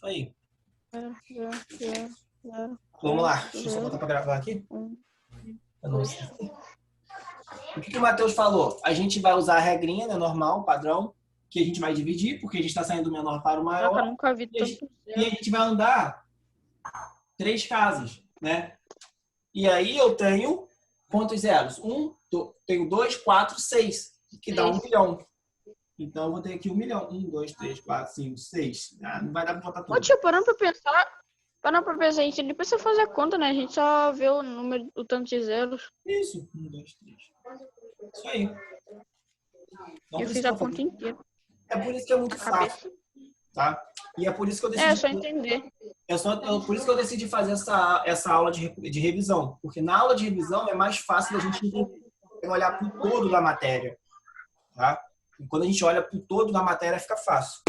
Isso aí. 0, 0, 0, 0. Vamos lá. Deixa eu só botar para gravar aqui. Eu não sei. O que o Matheus falou? A gente vai usar a regrinha, né, normal, padrão, que a gente vai dividir, porque a gente está saindo do menor para o Caraca, eu maior. nunca vi E a tanto zero. gente vai andar 3 casas, né? E aí eu tenho quantos zeros? Tenho 2, 4, 6, que dá 1 milhão. Então eu vou ter aqui 1 milhão. 1, 2, 3, 4, 5, 6. Não vai dar para botar Ô, tudo. tio, parando pra pensar, a gente nem precisa fazer conta, né? A gente só vê o número, o tanto de zeros. Isso. 1, 2, 3. Isso aí. Não Eu fiz a precisa fazer. conta inteira. É por isso que é muito Na fácil, cabeça. tá? E é por isso que eu É, decidi. só entender. Por isso que eu decidi fazer essa aula de revisão. Porque na aula de revisão é mais fácil a gente olhar para o todo da matéria. Tá? E quando a gente olha para o todo da matéria, fica fácil.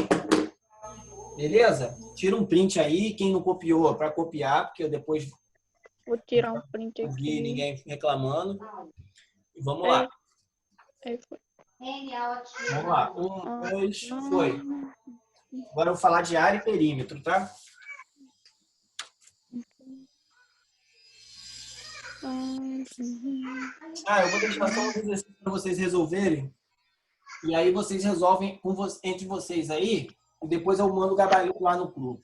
Beleza? Tira um print aí. Quem não copiou, para copiar, porque eu depois Vou tirar um print não vi aqui. ninguém reclamando. E vamos lá. Aí foi. Vamos lá. 1, 2, foi. Agora eu vou falar de área e perímetro, tá? Eu vou deixar só um exercício para vocês resolverem. E aí vocês resolvem entre vocês aí. E depois eu mando o gabarito lá no grupo.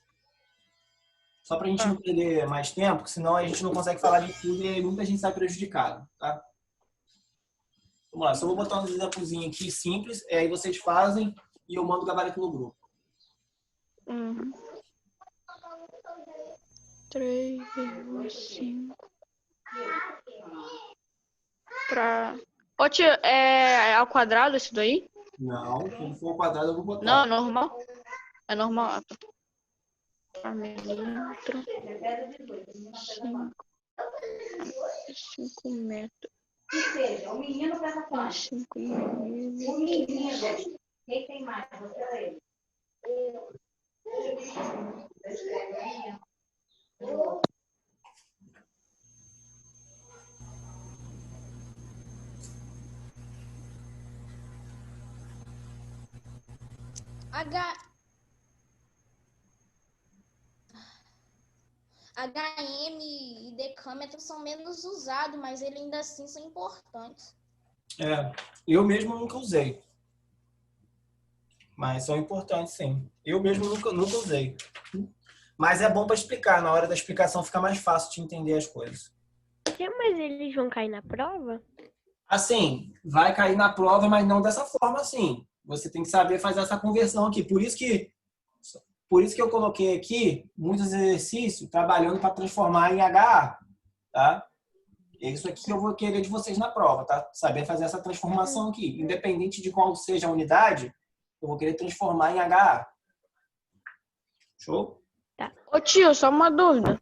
Só para a gente não perder mais tempo, porque senão a gente não consegue falar de tudo e muita gente sai prejudicado, tá? Vamos lá, só vou botar um exemplozinho aqui simples, aí vocês fazem e eu mando o gabarito no grupo. 3,5 pra... Ô, tio, é ao quadrado isso daí? Não, quando for ao quadrado eu vou botar. Não, é normal? É normal. Pra milímetro. 5 metros. Que seja, o menino pega quanto? 5 O menino, quem tem mais? Você ou ele? HM e decâmetro são menos usados, mas eles ainda assim são importantes. Eu mesmo nunca usei. Mas são importantes, sim. Eu mesmo nunca usei. Mas é bom para explicar. Na hora da explicação fica mais fácil de entender as coisas. Mas eles vão cair na prova? Assim, vai cair na prova, mas não dessa forma assim. Você tem que saber fazer essa conversão aqui. Por isso que eu coloquei aqui muitos exercícios trabalhando para transformar em HA, tá? É isso aqui que eu vou querer de vocês na prova, tá? Saber fazer essa transformação aqui. Independente de qual seja a unidade, eu vou querer transformar em HA. Show? Tá. Ô, tio, só uma dúvida.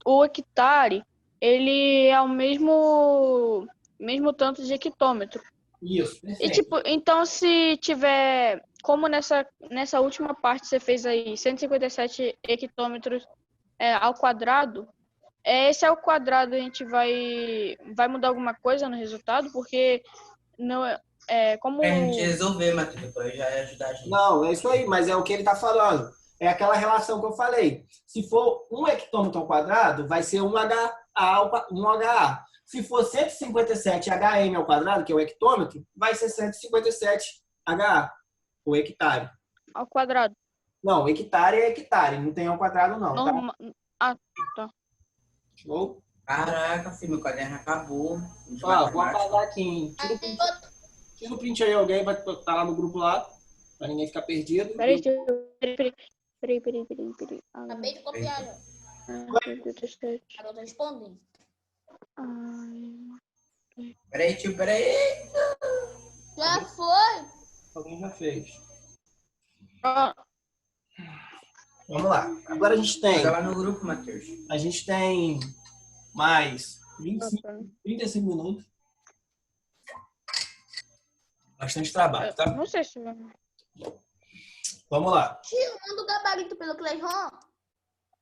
O hectare, ele é o mesmo tanto de hectômetro. Isso, perfeito. E tipo, então se tiver, como nessa última parte você fez aí, 157 hectômetros ao quadrado, esse ao quadrado a gente vai mudar alguma coisa no resultado? Porque não como... Pra gente resolver, Matheus, depois já ajudar a gente. Não, é isso aí, mas é o que ele está falando. É aquela relação que eu falei. Se for 1 hectômetro ao quadrado, vai ser 1 HA. Se for 157 HM ao quadrado, que é o hectômetro, vai ser 157 HA, o hectare. Ao quadrado. Não, hectare é hectare, não tem ao quadrado não. Norma... Tá? Ah, tá. Show? Caraca, filho, meu caderno acabou. Vou apagar aqui. Tira o print aí, alguém vai estar lá no grupo lá, para ninguém ficar perdido. Peraí. Acabei de copiar já. Agora tô respondendo. Peraí, tio, peraí. Já foi. Alguém já fez. Ah, Vamos lá. Agora a gente tem... Joga lá no grupo, Matheus. A gente tem mais 35 minutos. Bastante trabalho, tá? não sei se... Vamos lá. Tio, manda o gabarito pelo Cleiton.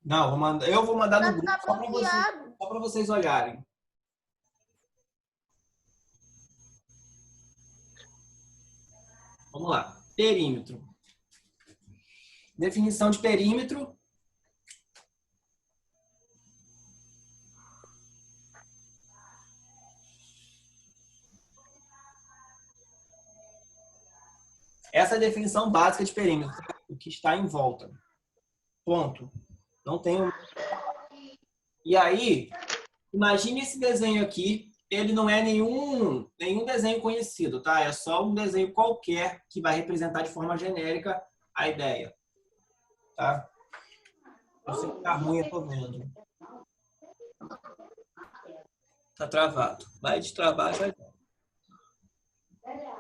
Não, eu vou mandar no Vai grupo ficar bloqueado. só para vocês olharem. Vamos lá. Perímetro. Definição de perímetro. Essa é a definição básica de perímetro, o que está em volta. Ponto. Não tem. E aí, imagine esse desenho aqui. Ele não é nenhum desenho conhecido, tá? É só um desenho qualquer que vai representar de forma genérica a ideia. Tá? Eu sei que tá ruim, eu tô vendo. Tá travado. Vai destravar, já.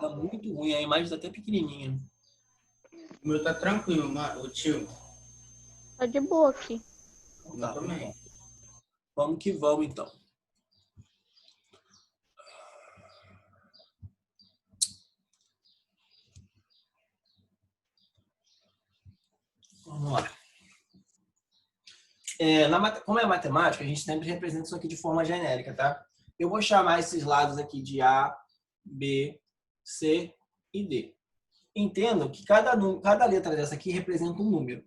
Tá muito ruim, a imagem tá até pequenininha. O meu tá tranquilo, o tio. Tá de boa aqui. Tá, também. vamos que vamos, então. Vamos lá. Como é matemática, a gente sempre representa isso aqui de forma genérica, tá? Eu vou chamar esses lados aqui de A, B, C e D. Entendam que cada letra dessa aqui representa um número.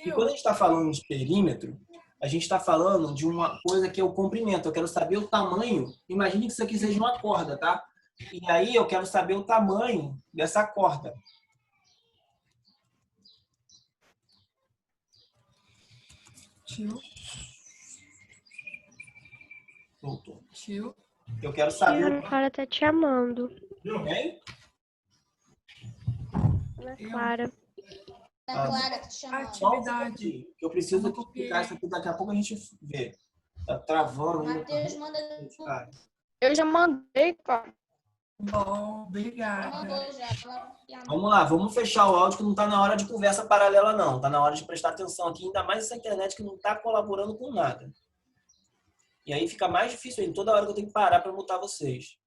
E quando a gente está falando de perímetro, a gente está falando de uma coisa que é o comprimento. Eu quero saber o tamanho. Imagine que isso aqui seja uma corda, tá? E aí eu quero saber o tamanho dessa corda. Tio, Voltou. tio. Eu quero Tio, saber. a Clara tá te amando. Quem? Ana Clara. A Clara te chamando. Atividade. Eu preciso explicar isso aqui, daqui a pouco a gente vê. Tá travando ainda. Matheus, manda. Cara, Eu já mandei, cara. Bom, obrigada. Mandou já. vamos lá, vamos fechar o áudio que não tá na hora de conversa paralela, não. Tá na hora de prestar atenção aqui, ainda mais essa internet que não tá colaborando com nada. E aí fica mais difícil ainda, toda hora que eu tenho que parar para mutar vocês.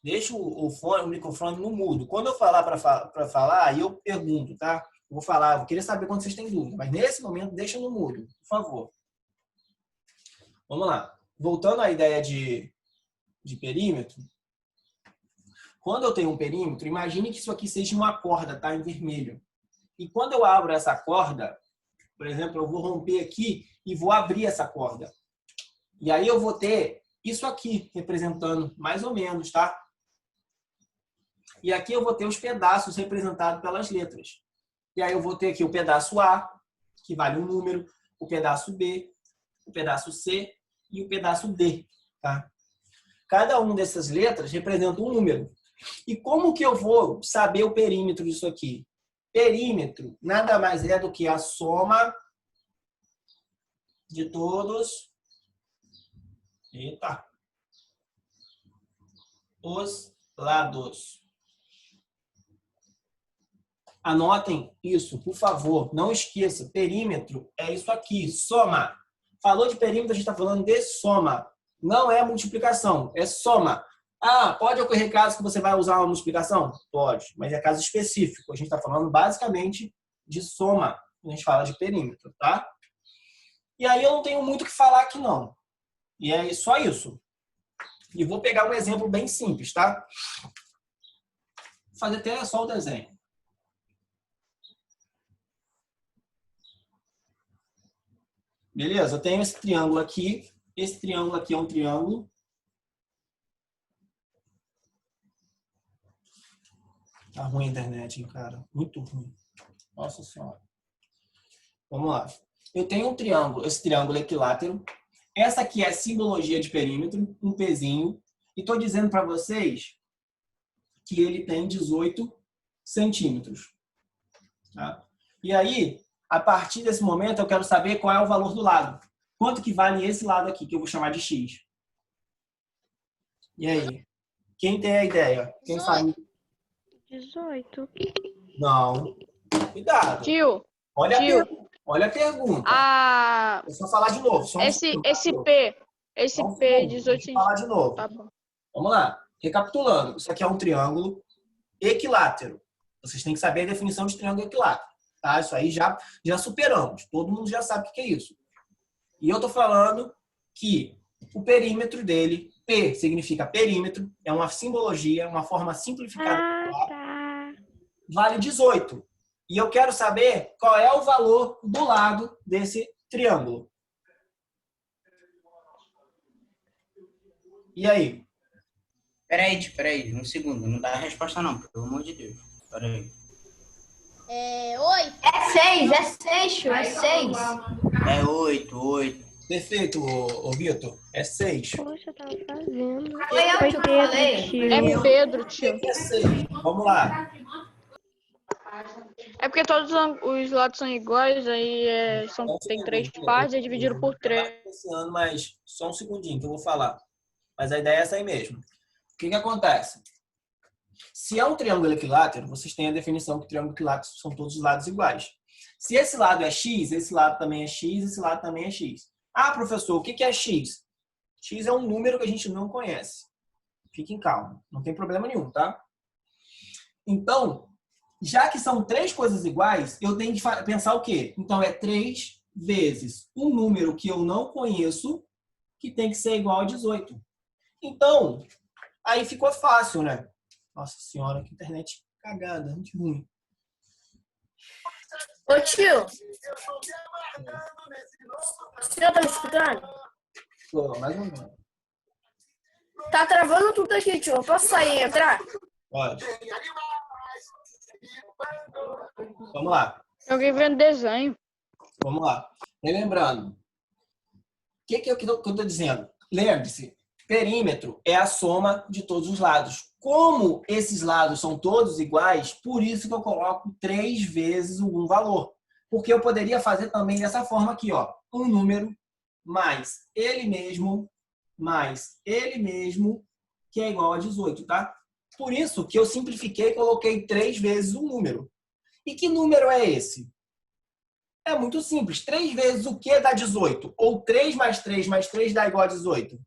Deixa o microfone no mudo. Quando eu falar para falar, aí eu pergunto, tá? Eu vou falar, vou querer saber quando vocês têm dúvida. Mas nesse momento, deixa no mudo, por favor. Vamos lá. Voltando à ideia de perímetro. Quando eu tenho um perímetro, imagine que isso aqui seja uma corda, tá? Em vermelho. E quando eu abro essa corda, por exemplo, eu vou romper aqui e vou abrir essa corda. E aí eu vou ter isso aqui representando mais ou menos, tá? E aqui eu vou ter os pedaços representados pelas letras. E aí eu vou ter aqui o pedaço A, que vale um número, o pedaço B, o pedaço C e o pedaço D, tá? Cada uma dessas letras representa um número. E como que eu vou saber o perímetro disso aqui? Perímetro nada mais é do que a soma de todos os lados. Anotem isso, por favor. Não esqueça, perímetro é isso aqui, soma. Falou de perímetro, a gente está falando de soma. Não é multiplicação, é soma. Ah, pode ocorrer casos que você vai usar uma multiplicação? Pode, mas é caso específico. A gente está falando basicamente de soma, quando a gente fala de perímetro, tá? E aí eu não tenho muito o que falar aqui, não. E é só isso. E vou pegar um exemplo bem simples, tá? Vou fazer até só o desenho. Beleza? Eu tenho esse triângulo aqui. Esse triângulo aqui é um triângulo. Tá ruim a internet, hein, cara? Muito ruim. Nossa Senhora. Vamos lá. Eu tenho um triângulo. Esse triângulo é equilátero. Essa aqui é a simbologia de perímetro, um pezinho. E estou dizendo para vocês que ele tem 18 centímetros. Tá? E aí, a partir desse momento, eu quero saber qual é o valor do lado. Quanto que vale esse lado aqui, que eu vou chamar de X? E aí? Quem tem a ideia? Quem sabe? 18. Não. Cuidado. Tio, Olha tio. Olha a pergunta. a... É só falar de novo. Só um segundo, esse tá? P, esse Só um P, segundo, 18 deixa eu centímetros. falar de novo. Tá bom. Vamos lá. Recapitulando. Isso aqui é um triângulo equilátero. Vocês têm que saber a definição de triângulo equilátero. Tá? Isso aí já superamos. Todo mundo já sabe o que é isso. E eu estou falando que o perímetro dele, P significa perímetro, é uma simbologia, uma forma simplificada Ah, tá. vale 18. E eu quero saber qual é o valor do lado desse triângulo. E aí? Peraí, um segundo. Não dá a resposta não, pelo amor de Deus. Peraí. 8. É 6, tio, é 6. É 8. Perfeito, ô Vitor. É 6. Poxa, eu tava fazendo. Foi eu que falei. tio. É Pedro, tio. É 6. Vamos lá. É porque todos os lados são iguais, aí tem 3 partes e dividiram por 3. Esse ano, mas só um segundinho que eu vou falar. Mas a ideia é essa aí mesmo. O que acontece? Se é um triângulo equilátero, vocês têm a definição que triângulo equilátero são todos os lados iguais. Se esse lado é x, esse lado também é x, esse lado também é x. Ah, professor, o que é x? X é um número que a gente não conhece. Fiquem calmos, não tem problema nenhum, tá? Então, já que são 3 coisas iguais, eu tenho que pensar o quê? Então, é 3 vezes um número que eu não conheço, que tem que ser igual a 18. Então, aí ficou fácil, né? Nossa senhora, que internet cagada, muito ruim. Ô, tio. O senhor tá me escutando? Pô, mais ou menos. Tá travando tudo aqui, tio. Eu posso sair e entrar? Pode. Vamos lá. Alguém vendo desenho. Vamos lá. Relembrando. O que eu estou dizendo? Lembre-se, perímetro é a soma de todos os lados. Como esses lados são todos iguais, por isso que eu coloco 3 vezes um valor. Porque eu poderia fazer também dessa forma aqui, ó. Um número mais ele mesmo, que é igual a 18, tá? Por isso que eu simplifiquei e coloquei 3 vezes um número. E que número é esse? É muito simples. 3 vezes o que dá 18? Ou 3 mais 3 mais 3 dá igual a 18?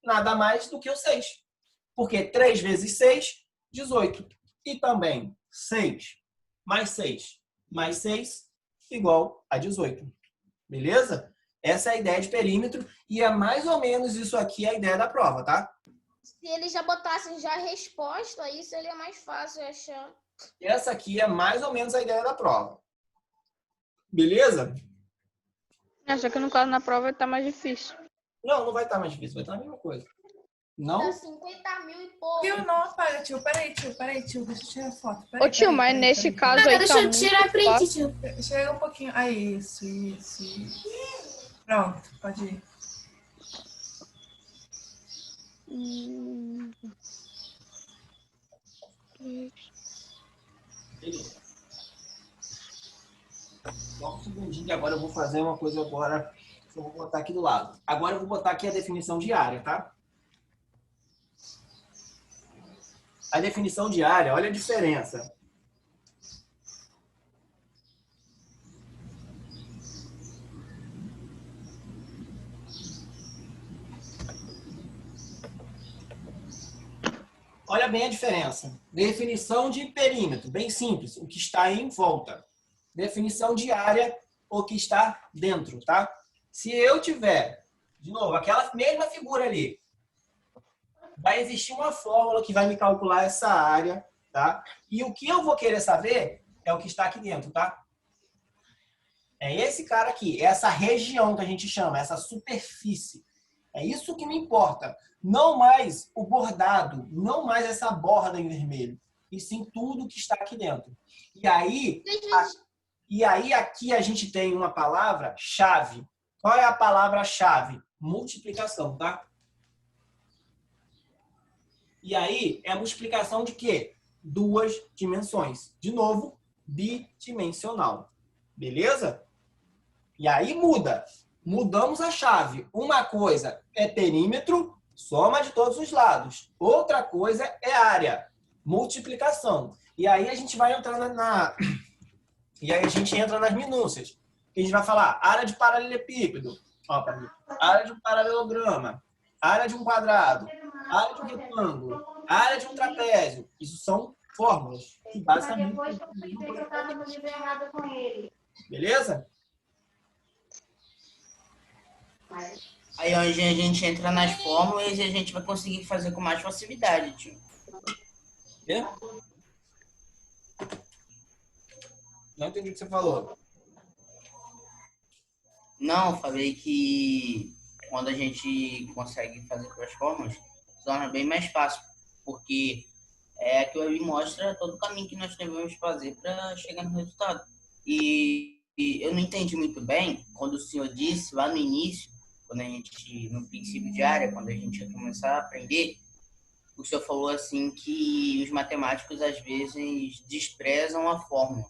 Nada mais do que o 6. Porque 3 vezes 6, 18. E também 6 mais 6 mais 6 igual a 18. Beleza? Essa é a ideia de perímetro e é mais ou menos isso aqui a ideia da prova, tá? Se eles já botassem já a resposta, aí seria mais fácil de achar. Essa aqui é mais ou menos a ideia da prova. Beleza? Só que no caso na prova tá mais difícil. Não vai estar mais difícil, vai estar a mesma coisa. Não? Dá 50 mil e pouco. Tio, não apaga, tio. Peraí, tio. Deixa eu tirar a foto. Ô tio, mas nesse caso aí Deixa tá eu muito tirar print, fácil. tio. Chega um pouquinho. Aí, isso. Pronto, pode ir. Beleza. Só um segundinho que agora eu vou fazer uma coisa agora que eu vou botar aqui do lado. Agora eu vou botar aqui a definição de área, tá? A definição de área, olha a diferença. Olha bem a diferença. Definição de perímetro, bem simples, o que está em volta. Definição de área, o que está dentro, tá? Se eu tiver, de novo, aquela mesma figura ali, vai existir uma fórmula que vai me calcular essa área, tá? E o que eu vou querer saber é o que está aqui dentro, tá? É esse cara aqui, é essa região que a gente chama, essa superfície. É isso que me importa. Não mais o bordado, não mais essa borda em vermelho, e sim tudo que está aqui dentro. E aí aqui a gente tem uma palavra-chave. Qual é a palavra-chave? Multiplicação, tá? E aí é multiplicação de quê? 2 dimensões. De novo, bidimensional. Beleza? E aí muda. Mudamos a chave. Uma coisa é perímetro, soma de todos os lados. Outra coisa é área, multiplicação. E aí a gente vai entrar E aí a gente entra nas minúcias. A gente vai falar área de paralelepípedo, área de um paralelograma, área de um quadrado, área de um retângulo, área de um trapézio. Isso são fórmulas que basicamente... Depois que eu pensei que eu tava no livro errado com ele. Beleza? Aí hoje a gente entra nas fórmulas e a gente vai conseguir fazer com mais facilidade, tio. É? Não entendi o que você falou. Não, eu falei que quando a gente consegue fazer duas formas, se torna bem mais fácil, porque aquilo ali mostra todo o caminho que nós devemos fazer para chegar no resultado. E eu não entendi muito bem quando o senhor disse lá no início, quando a gente, no princípio de área, quando a gente ia começar a aprender, o senhor falou assim que os matemáticos às vezes desprezam a fórmula.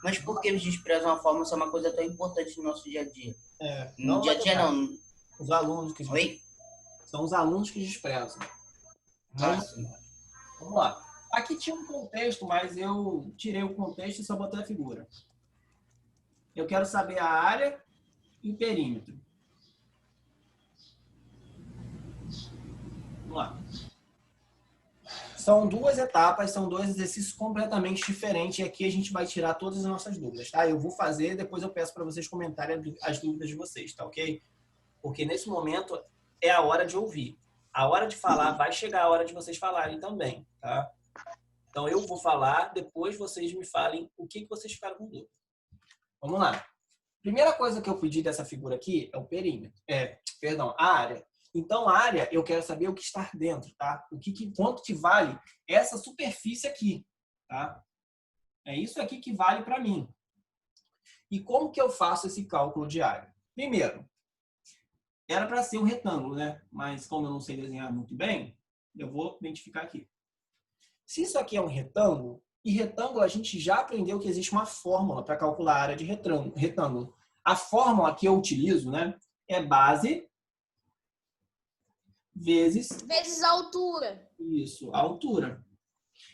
Mas por que eles desprezam a fórmula se é uma coisa tão importante no nosso dia a dia? No dia a dia não. Os alunos que Oi? são os alunos que desprezam. Vamos lá. Aqui tinha um contexto, mas eu tirei o contexto e só botei a figura. Eu quero saber a área e o perímetro. Vamos lá. São duas etapas, são dois exercícios completamente diferentes e aqui a gente vai tirar todas as nossas dúvidas, tá? Eu vou fazer, depois eu peço para vocês comentarem as dúvidas de vocês, tá ok? Porque nesse momento é a hora de ouvir. A hora de falar vai chegar a hora de vocês falarem também, tá? Então eu vou falar, depois vocês me falem o que vocês ficaram com dúvida. Vamos lá. Primeira coisa que eu pedi dessa figura aqui é o perímetro. A área. Então, a área, eu quero saber o que está dentro, tá? Quanto que vale essa superfície aqui, tá? É isso aqui que vale para mim. E como que eu faço esse cálculo de área? Primeiro, era para ser um retângulo, né? Mas como eu não sei desenhar muito bem, eu vou identificar aqui. Se isso aqui é um retângulo, e retângulo a gente já aprendeu que existe uma fórmula para calcular a área de retângulo. A fórmula que eu utilizo, né, é base vezes a altura. Isso, a altura.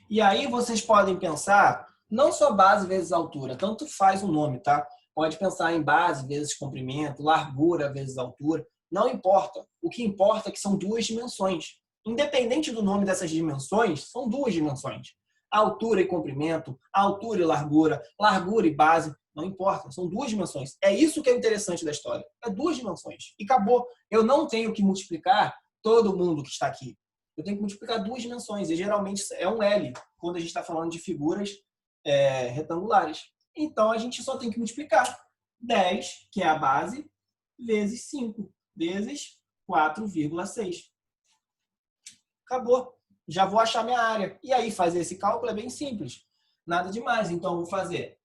E aí vocês podem pensar, não só base vezes altura, tanto faz o nome, tá? Pode pensar em base vezes comprimento, largura vezes altura, não importa. O que importa é que são duas dimensões. Independente do nome dessas dimensões, são duas dimensões. Altura e comprimento, altura e largura e base, não importa, são duas dimensões. É isso que é interessante da história. É duas dimensões. E acabou. Eu não tenho que multiplicar todo mundo que está aqui. Eu tenho que multiplicar duas dimensões. E geralmente é um L, quando a gente está falando de figuras retangulares. Então, a gente só tem que multiplicar 10, que é a base, vezes 5, vezes 4,6. Acabou. Já vou achar minha área. E aí, fazer esse cálculo é bem simples. Nada demais. Então, eu vou fazer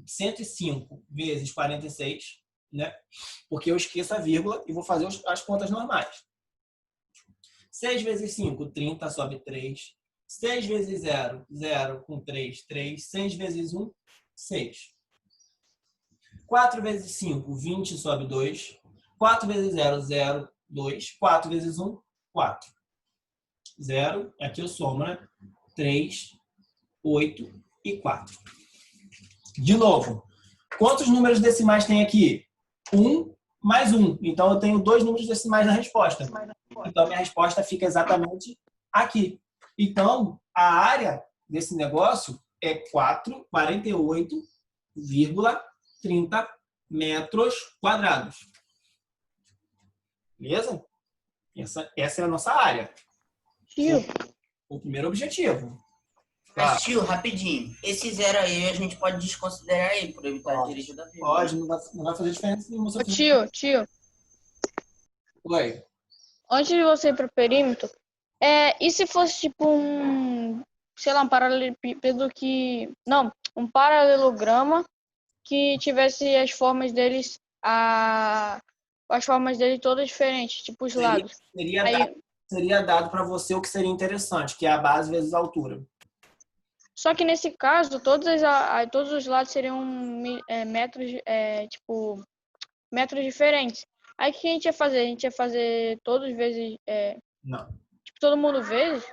105 vezes 46, né? Porque eu esqueço a vírgula e vou fazer as contas normais. 6 vezes 5, 30, sobe 3. 6 vezes 0, 0 com 3, 3. 6 vezes 1, 6. 4 vezes 5, 20, sobe 2. 4 vezes 0, 0, 2. 4 vezes 1, 4. 0, aqui eu somo, né? 3, 8 e 4. De novo, quantos números decimais tem aqui? 1 mais 1. Então, eu tenho 2 números decimais na resposta. Então, minha resposta fica exatamente aqui. Então, a área desse negócio é 48,30 metros quadrados. Beleza? Essa é a nossa área. Tio, O primeiro objetivo. Mas, tio, rapidinho. Esse zero aí a gente pode desconsiderar aí, por evitar a dirigir da vírgula. Pode, não vai fazer diferença nenhuma. Ô, tio, Oi. antes de você ir pro perímetro, e se fosse tipo sei lá, um paralelepípedo um paralelograma que tivesse as formas deles, as formas dele todas diferentes, tipo os lados. Seria dado para você o que seria interessante, que é a base vezes a altura. Só que nesse caso, todos os lados seriam metros diferentes. Aí o que a gente ia fazer? A gente ia fazer todos vezes... Não. Tipo, todo mundo vezes?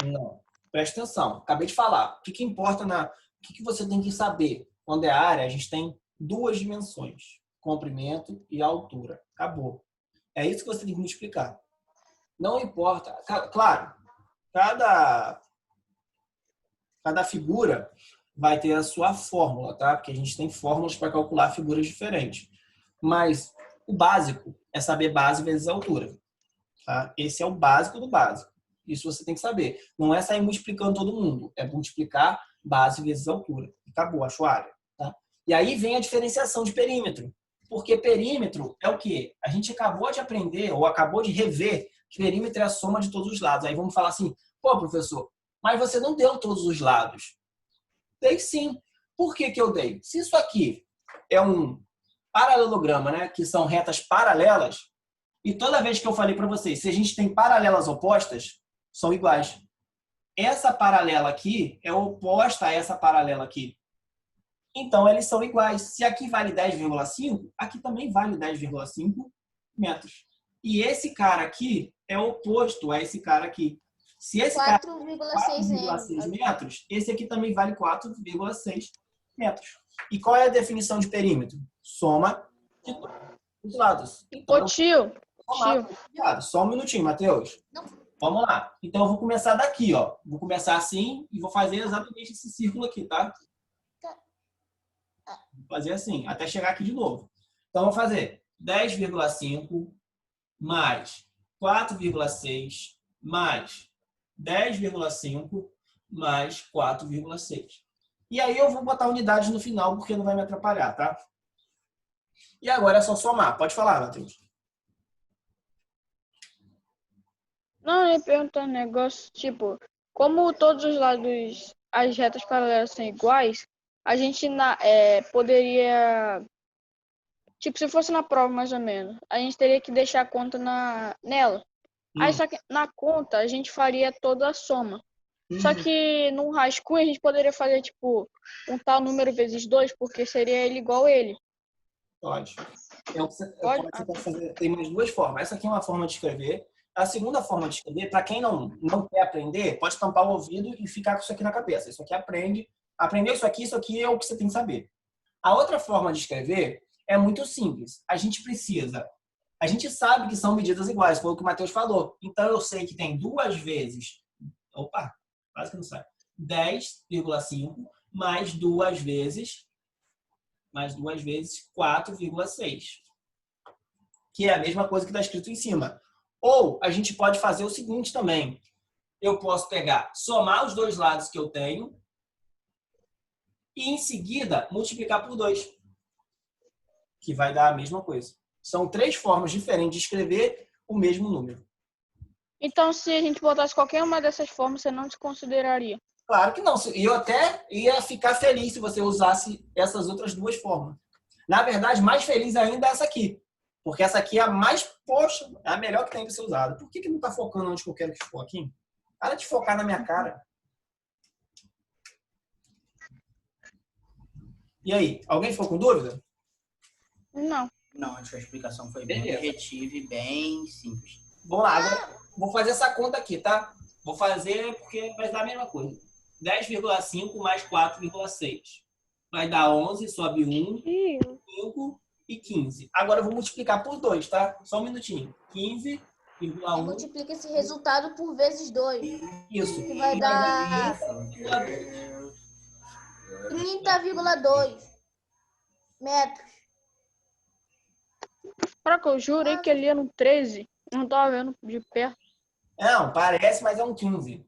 Não. Presta atenção. Acabei de falar. O que importa o que você tem que saber? Quando é área, a gente tem duas dimensões. Comprimento e altura. Acabou. É isso que você tem que me explicar. Não importa. Claro, cada figura vai ter a sua fórmula, tá? Porque a gente tem fórmulas para calcular figuras diferentes. Mas o básico é saber base vezes altura. Tá? Esse é o básico do básico. Isso você tem que saber. Não é sair multiplicando todo mundo. É multiplicar base vezes altura. Acabou, achou a área. Tá? E aí vem a diferenciação de perímetro. Porque perímetro é o quê? A gente acabou de aprender, ou acabou de rever, que perímetro é a soma de todos os lados. Aí vamos falar assim, pô, professor, mas você não deu todos os lados. Dei sim. Por que que eu dei? Se isso aqui é um paralelograma, né, que são retas paralelas, e toda vez que eu falei para vocês, se a gente tem paralelas opostas, são iguais. Essa paralela aqui é oposta a essa paralela aqui. Então, eles são iguais. Se aqui vale 10,5, aqui também vale 10,5 metros. E esse cara aqui é oposto a esse cara aqui. Se esse cara 4,6 metros, esse aqui também vale 4,6 metros. E qual é a definição de perímetro? Soma de todos os lados. Então, Ô, tio. só um minutinho, Matheus. Vamos lá. Então, eu vou começar daqui, ó. Vou começar assim e vou fazer exatamente esse círculo aqui, tá? Vou fazer assim, até chegar aqui de novo. Então, eu vou fazer 10,5 mais 4,6 mais 10,5 mais 4,6. E aí eu vou botar unidades no final, porque não vai me atrapalhar, tá? E agora é só somar. Pode falar, Matheus. Não, eu ia perguntar um negócio, tipo, como todos os lados, as retas paralelas são iguais, a gente poderia, tipo, se fosse na prova mais ou menos, a gente teria que deixar a conta nela. Aí só que na conta a gente faria toda a soma. Só que no rascunho a gente poderia fazer, tipo, um tal número vezes 2, porque seria ele igual a ele. Pode. Você pode fazer, tem mais duas formas. Essa aqui é uma forma de escrever. A segunda forma de escrever, para quem não quer aprender, pode tampar o ouvido e ficar com isso aqui na cabeça. Isso aqui aprende. Aprendeu isso aqui é o que você tem que saber. A outra forma de escrever é muito simples. A gente sabe que são medidas iguais, foi o que o Matheus falou. Então, eu sei que tem 2 vezes... Opa, quase que não sai. 10,5 mais 2 vezes 4,6. Que é a mesma coisa que está escrito em cima. Ou a gente pode fazer o seguinte também. Eu posso somar os 2 lados que eu tenho e, em seguida, multiplicar por 2. Que vai dar a mesma coisa. São 3 formas diferentes de escrever o mesmo número. Então, se a gente botasse qualquer uma dessas formas, você não desconsideraria? Claro que não. E eu até ia ficar feliz se você usasse essas outras 2 formas. Na verdade, mais feliz ainda é essa aqui. Porque essa aqui é a mais, poxa, é a melhor que tem para ser usada. Por que não está focando onde eu quero que foque? Para de focar na minha cara. E aí, alguém ficou com dúvida? Não. Não, acho que a explicação foi bem objetiva e bem simples. Vamos lá, agora vou fazer essa conta aqui, tá? Vou fazer porque vai dar a mesma coisa. 10,5 mais 4,6. Vai dar 11, sobe 1, 5 e 15. Agora eu vou multiplicar por 2, tá? Só um minutinho. 15,1. Multiplica esse resultado por vezes 2. Isso. Que vai dar 30,2 metros. Caraca, eu jurei que ele ia no 13. Não tava vendo de perto. Não, parece, mas é um 15.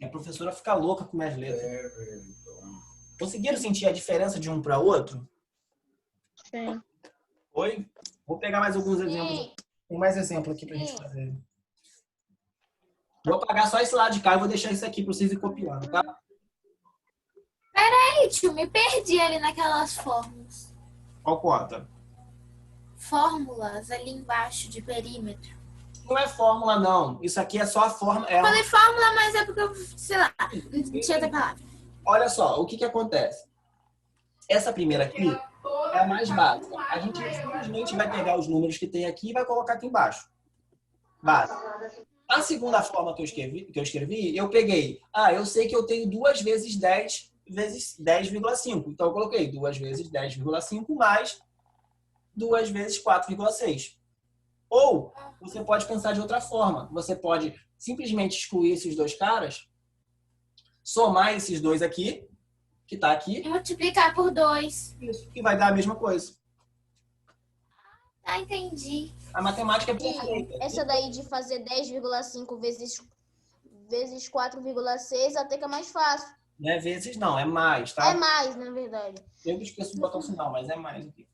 A professora fica louca com minhas letras. Conseguiram sentir a diferença de um para outro? Sim. Oi? Vou pegar mais alguns exemplos. Tem mais exemplo aqui pra gente fazer. Vou apagar só esse lado de cá e vou deixar isso aqui para vocês ir copiando, tá? Peraí, tio, me perdi ali naquelas fórmulas. Qual conta? Fórmulas ali embaixo de perímetro. Não é fórmula, não. Isso aqui é só a fórmula. Eu falei fórmula, mas é porque eu, sei lá, não tinha outra palavra. Olha só, o que acontece? Essa primeira aqui é a mais básica. A gente simplesmente vai pegar os números que tem aqui e vai colocar aqui embaixo. Básica. A segunda forma que eu escrevi, eu peguei. Eu sei que eu tenho 2 vezes 10 vezes 10,5. Então, eu coloquei 2 vezes 10,5 mais 2 vezes 4,6. Ou você pode pensar de outra forma. Você pode simplesmente excluir esses 2 caras, somar esses 2 aqui, que está aqui. E multiplicar por 2. Isso, que vai dar a mesma coisa. Entendi. A matemática é perfeita. Essa daí de fazer 10,5 vezes 4,6 até que é mais fácil. Não é vezes, não, é mais, tá? É mais, na verdade. Eu esqueço de botar o sinal, mas é mais aqui.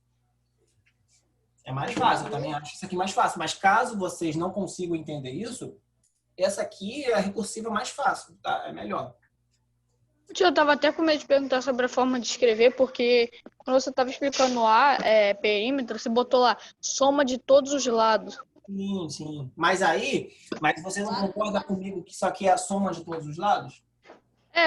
É mais fácil, eu também acho isso aqui mais fácil. Mas caso vocês não consigam entender isso, essa aqui é a recursiva mais fácil, tá? É melhor. Eu tava até com medo de perguntar sobre a forma de escrever, porque quando você tava explicando lá, perímetro, você botou lá soma de todos os lados. Sim, sim. Mas você não concorda comigo que isso aqui é a soma de todos os lados?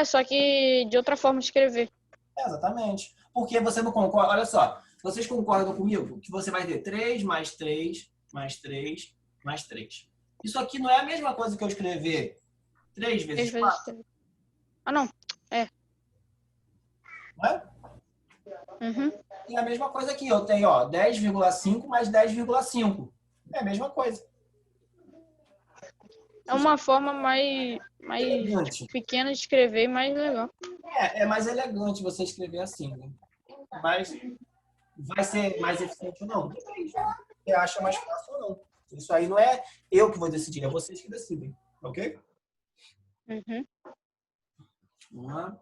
Só que de outra forma de escrever. Exatamente. Porque você não concorda. Olha só, vocês concordam comigo que você vai ter 3 mais 3 mais 3 mais 3. Isso aqui não é a mesma coisa que eu escrever 3 vezes 4? Ah, não. Não é? Uhum. E a mesma coisa aqui. Eu tenho, ó, 10,5 mais 10,5. É a mesma coisa. É uma forma mais Elegante. pequena de escrever e mais legal. É mais elegante você escrever assim, né? Mas vai ser mais eficiente ou não? Depende. Você acha mais fácil ou não. Isso aí não é eu que vou decidir, é vocês que decidem. Ok? Uhum. Vamos lá.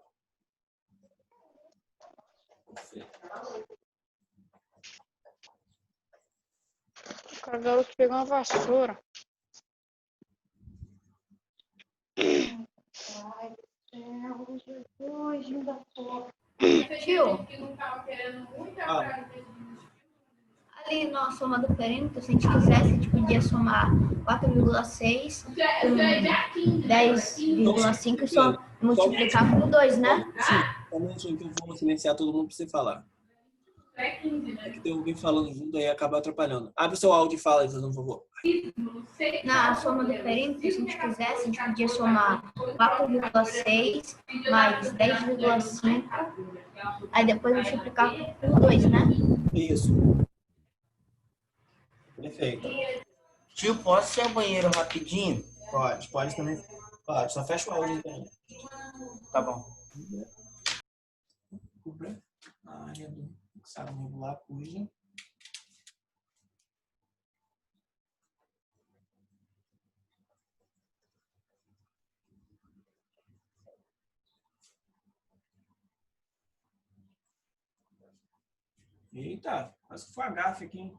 Perfeito. O garoto pegou uma vassoura. Tio, Ah, ali na soma do perímetro, se a gente quisesse, a gente podia somar 4,6 com 10,5 e só multiplicar por 2, né? sim, um momentinho que eu vou silenciar todo mundo para você falar. É que tem alguém falando junto aí acaba atrapalhando. Abre o seu áudio e fala aí, por favor. Na soma do perímetro, se a gente quisesse, a gente podia somar 4,6 mais 10,5, aí depois multiplicar por 2, né? Isso. Perfeito. Tio, posso ir ao banheiro rapidinho? Pode também. Pode, só fecha o áudio aí. Tá bom. Cubra a área do hexágono regular cuja eita, quase que foi a gafe aqui, hein?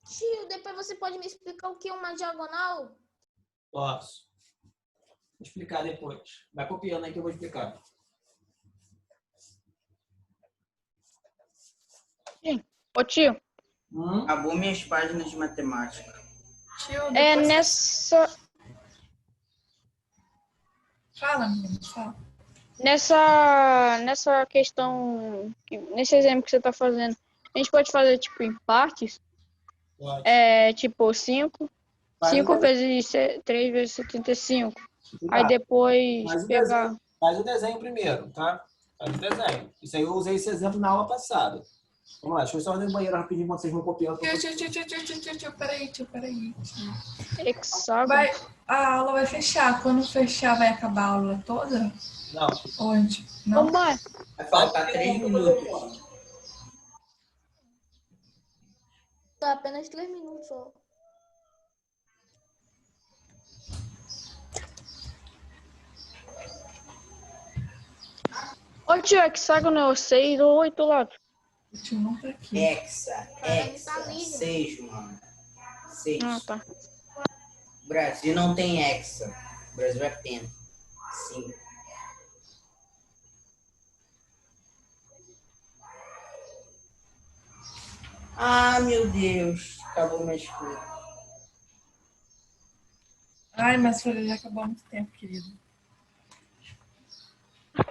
Tio, depois você pode me explicar o que é uma diagonal? Posso. Vou explicar depois. Vai copiando aí que eu vou explicar. Ô tio, Acabou minhas páginas de matemática. Tio, depois... nessa Fala, menino, fala. nessa questão, nesse exemplo que você tá fazendo, a gente pode fazer tipo em partes? Pode. Tipo 5. Faz 5 o vezes 3 vezes 75. desenho. Aí depois Faz o pegar. desenho. Faz o desenho primeiro, tá? Faz o desenho. Isso aí eu usei esse exemplo na aula passada. Vamos lá, deixa eu só ir no banheiro rapidinho enquanto vocês vão copiando. Tio, peraí. Hexágono. A aula vai fechar. Quando fechar, vai acabar a aula toda? Não. Onde? Ô, Não? mãe, Vai faltar 3 minutos. Tá apenas 3 minutos só. ô tio, hexágono é o 6 ou 8 lados? O tio não tá aqui. Hexa. 6, mano. 6. Ah, tá. O Brasil não tem hexa. O Brasil é penta. 5. Ah, meu Deus. Acabou minha escuta. Ai, mas folha já acabou há muito tempo, querido.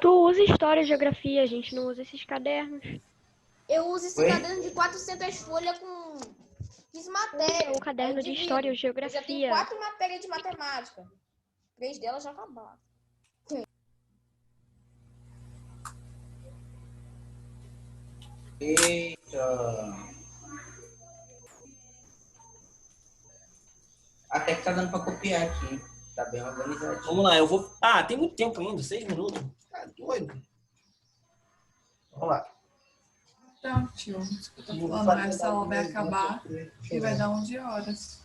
Tu usa história e geografia, a gente não usa esses cadernos. Eu uso esse Oi? caderno de 400 folhas com... Fiz matéria. O caderno Aí eu de divido. história ou Eu já tenho geografia. 4 matérias de matemática. 3 delas já acabaram. Eita. Até que tá dando pra copiar aqui. Tá bem organizadinho. Vamos lá, eu vou... Ah, tem muito tempo ainda, 6 minutos. Tá doido. Vamos lá. Então, tio, isso que eu tô Eu vou falando, fazer essa aula vai um acabar exemplo. e vai dar 11 horas.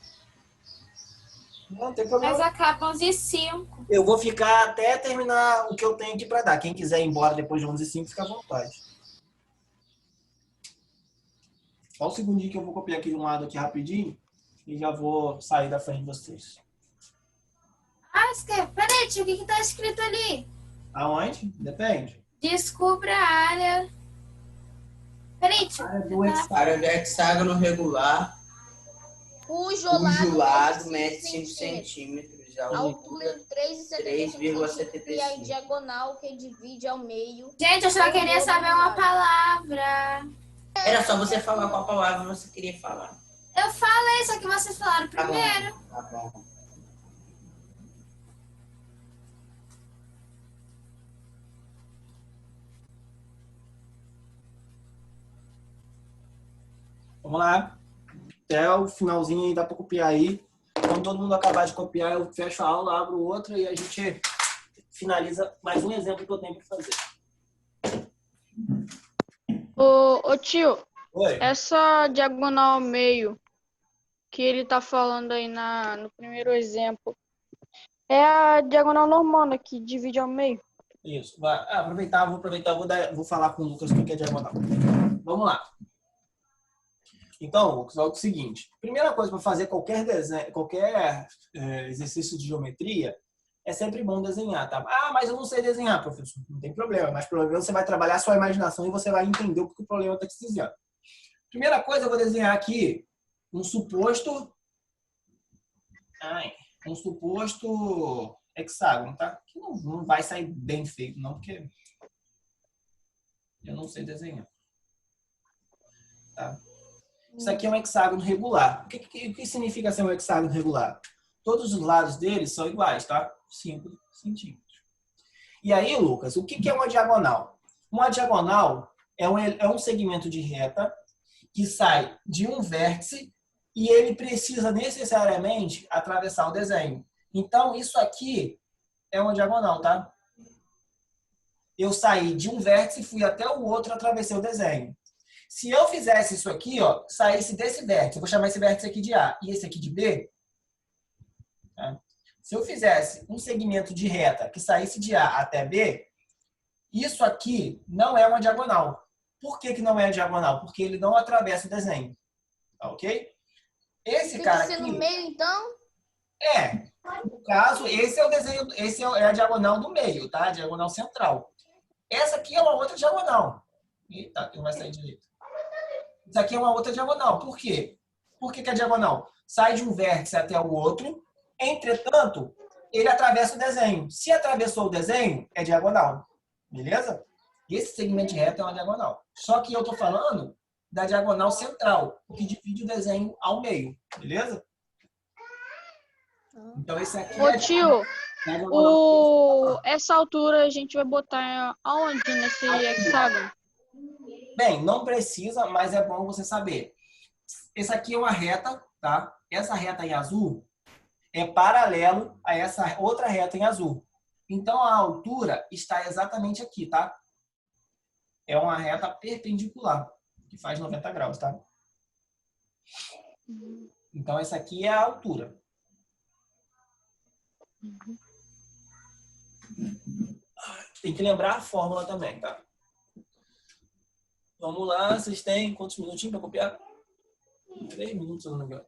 Não tem problema. Mas acaba 11h05. Eu vou ficar até terminar o que eu tenho aqui para dar. Quem quiser ir embora depois de 11h05, fica à vontade. Só um segundinho que eu vou copiar aqui de um lado aqui rapidinho e já vou sair da frente de vocês. Ah, peraí, tio, o que tá escrito ali? Aonde? Depende. Descubra a área. Peraí, tio. Área do hexágono. Área do hexágono regular, Cujo cujo lado lado mede mede 5 5 centímetros. centímetros. A A altura altura de 3,75 3,75. e a diagonal que divide ao meio. Gente, eu só queria saber uma palavra. Era só você falar qual palavra você queria falar. Eu falei, só que vocês falaram Tá bom. primeiro. Tá bom. Vamos lá. Até o finalzinho aí dá para copiar aí. Quando todo mundo acabar de copiar, eu fecho a aula, abro outra e a gente finaliza mais um exemplo que eu tenho para fazer. Ô tio, Oi? essa diagonal ao meio que ele tá falando aí no primeiro exemplo é a diagonal normal, né, que divide ao meio. Isso. Vai. Vou aproveitar, vou falar com o Lucas o que é diagonal. Vamos lá. Então, Lucas, é o seguinte. Primeira coisa para fazer qualquer desenho, exercício de geometria, é sempre bom desenhar, tá? Ah, mas eu não sei desenhar, professor. Não tem problema. Mas pelo menos você vai trabalhar a sua imaginação e você vai entender o que o problema está te dizendo. Primeira coisa, eu vou desenhar aqui um suposto hexágono, tá? Que não vai sair bem feito, não, porque eu não sei desenhar. Tá? Isso aqui é um hexágono regular. O que significa ser um hexágono regular? Todos os lados dele são iguais, tá? 5 centímetros. E aí, Lucas, o que é uma diagonal? Uma diagonal é um segmento de reta que sai de um vértice e ele precisa necessariamente atravessar o desenho. Então, isso aqui é uma diagonal, tá? Eu saí de um vértice, fui até o outro, atravessei o desenho. Se eu fizesse isso aqui, ó, saísse desse vértice, eu vou chamar esse vértice aqui de A e esse aqui de B. Tá? Se eu fizesse um segmento de reta que saísse de A até B, isso aqui não é uma diagonal. Por que não é diagonal? Porque ele não atravessa o desenho. Tá, ok? Esse cara aqui... Tem que ser no meio, então? No caso, esse é o desenho, é a diagonal do meio, tá? A diagonal central. Essa aqui é uma outra diagonal. Eita, não vai sair direito. Isso aqui é uma outra diagonal. Por quê? Por que é diagonal? Sai de um vértice até o outro. Entretanto, ele atravessa o desenho. Se atravessou o desenho, é diagonal. Beleza? Esse segmento de reta é uma diagonal. Só que eu estou falando da diagonal central, que divide o desenho ao meio. Beleza? Então, esse aqui Ô tio, é a diagonal. essa altura a gente vai botar aonde nesse hexágono? Bem, não precisa, mas é bom você saber. Essa aqui é uma reta, tá? Essa reta em azul é paralelo a essa outra reta em azul. Então, a altura está exatamente aqui, tá? É uma reta perpendicular, que faz 90 graus, tá? Então, essa aqui é a altura. Tem que lembrar a fórmula também, tá? Vamos lá, vocês têm quantos minutinhos para copiar? 3 minutos, se eu não me engano.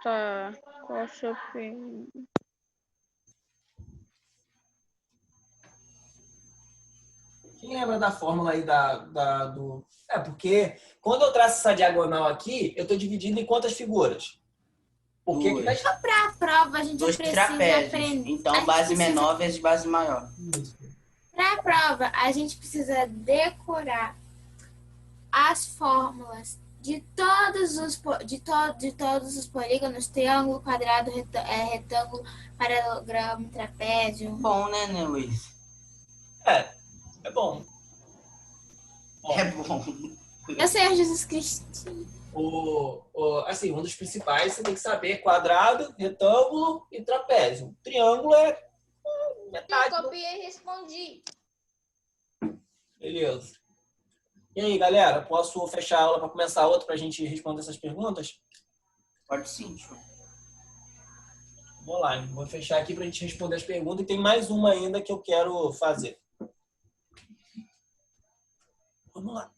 Tá. Coxa P. Quem lembra da fórmula aí do... É, porque quando eu traço essa diagonal aqui, eu estou dividindo em quantas figuras? Porque aqui Duas. tá... Para a prova, a gente Dois precisa trapézios. aprender. Então, base menor vezes base maior. Para a prova, a gente precisa decorar as fórmulas de todos os polígonos, triângulo, quadrado, retângulo, paralelogramo, trapézio. Bom, né, Luiz? É bom. É bom. Eu sei a Jesus Cristo. Assim, um dos principais você tem que saber quadrado, retângulo e trapézio. Triângulo é metade. Eu copiei e respondi. Beleza. E aí, galera, posso fechar a aula para começar outra para a gente responder essas perguntas? Pode sim, tio. Vamos lá, vou fechar aqui para a gente responder as perguntas e tem mais uma ainda que eu quero fazer. Vamos lá.